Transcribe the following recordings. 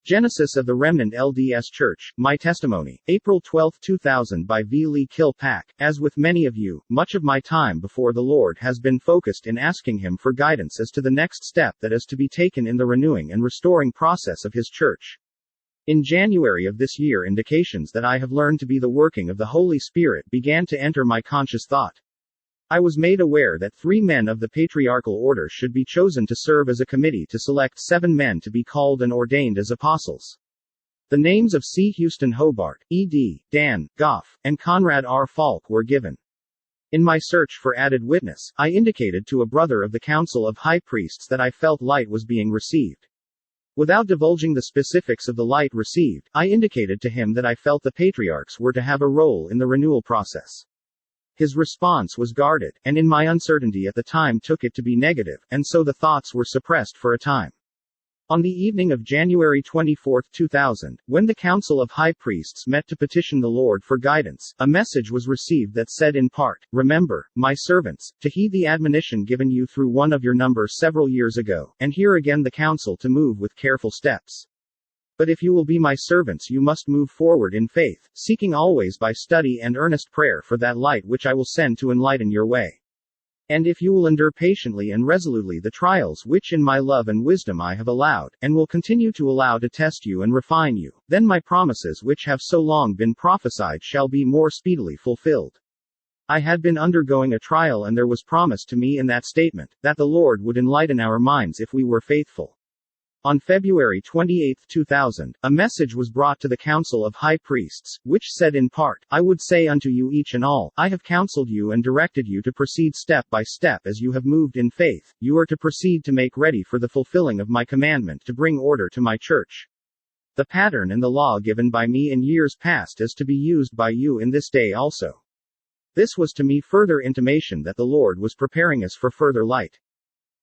Genesis of the Remnant Lds Church, My Testimony, April 12, 2000 by V. Lee Killpack. As with many of you, much of my time before the Lord has been focused in asking Him for guidance as to the next step that is to be taken in the renewing and restoring process of His church. In January of this year, indications that I have learned to be the working of the Holy Spirit began to enter my conscious thought. I was made aware that 3 men of the patriarchal order should be chosen to serve as a committee to select 7 men to be called and ordained as apostles. The names of C. Houston Hobart, E.D., Dan, Gough, and Conrad R. Faulk were given. In my search for added witness, I indicated to a brother of the Council of High Priests that I felt light was being received. Without divulging the specifics of the light received, I indicated to him that I felt the patriarchs were to have a role in the renewal process. His response was guarded, and in my uncertainty at the time took it to be negative, and so the thoughts were suppressed for a time. On the evening of January 24, 2000, when the Council of High Priests met to petition the Lord for guidance, a message was received that said in part, "Remember, my servants, to heed the admonition given you through one of your number several years ago, and hear again the counsel to move with careful steps. But if you will be my servants, you must move forward in faith, seeking always by study and earnest prayer for that light which I will send to enlighten your way. And if you will endure patiently and resolutely the trials which in my love and wisdom I have allowed, and will continue to allow to test you and refine you, then my promises which have so long been prophesied shall be more speedily fulfilled." I had been undergoing a trial, and there was promised to me in that statement that the Lord would enlighten our minds if we were faithful. On February 28, 2000, a message was brought to the Council of High Priests, which said in part, "I would say unto you each and all, I have counseled you and directed you to proceed step by step as you have moved in faith. You are to proceed to make ready for the fulfilling of my commandment to bring order to my church. The pattern and the law given by me in years past is to be used by you in this day also." This was to me further intimation that the Lord was preparing us for further light.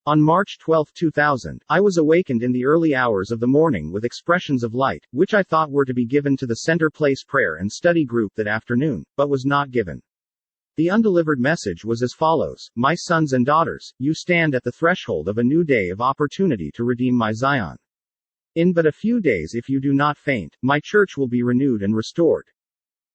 On March 12, 2000, I was awakened in the early hours of the morning with expressions of light, which I thought were to be given to the Center Place Prayer and Study Group that afternoon, but was not given. The undelivered message was as follows: "My sons and daughters, you stand at the threshold of a new day of opportunity to redeem my Zion. In but a few days, if you do not faint, my church will be renewed and restored.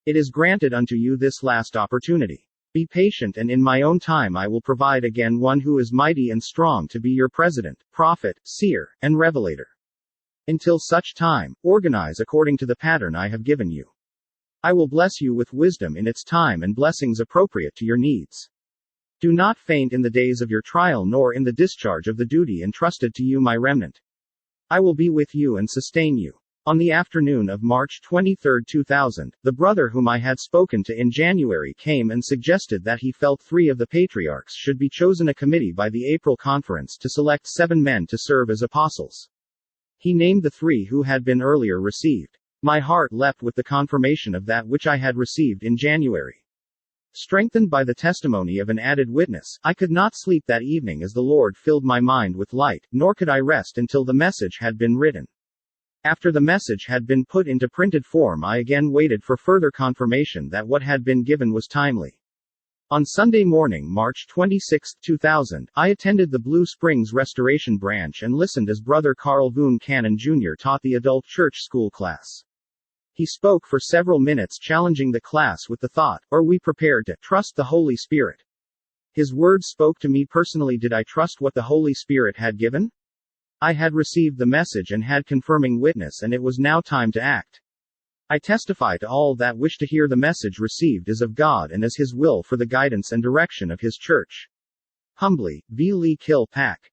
It is granted unto you this last opportunity. Be patient, and in my own time I will provide again one who is mighty and strong to be your president, prophet, seer, and revelator. Until such time, organize according to the pattern I have given you. I will bless you with wisdom in its time and blessings appropriate to your needs. Do not faint in the days of your trial nor in the discharge of the duty entrusted to you, my remnant. I will be with you and sustain you." On the afternoon of March 23, 2000, the brother whom I had spoken to in January came and suggested that he felt 3 of the patriarchs should be chosen a committee by the April conference to select 7 men to serve as apostles. He named the 3 who had been earlier received. My heart leapt with the confirmation of that which I had received in January. Strengthened by the testimony of an added witness, I could not sleep that evening as the Lord filled my mind with light, nor could I rest until the message had been written. After the message had been put into printed form, I again waited for further confirmation that what had been given was timely. On Sunday morning, March 26, 2000, I attended the Blue Springs Restoration Branch and listened as Brother Carl Boone Cannon Jr. taught the adult church school class. He spoke for several minutes, challenging the class with the thought, "Are we prepared to trust the Holy Spirit?" His words spoke to me personally. Did I trust what the Holy Spirit had given? I had received the message and had confirming witness, and it was now time to act. I testify to all that wish to hear the message received is of God and as His will for the guidance and direction of His church. Humbly, V. Lee Killpack.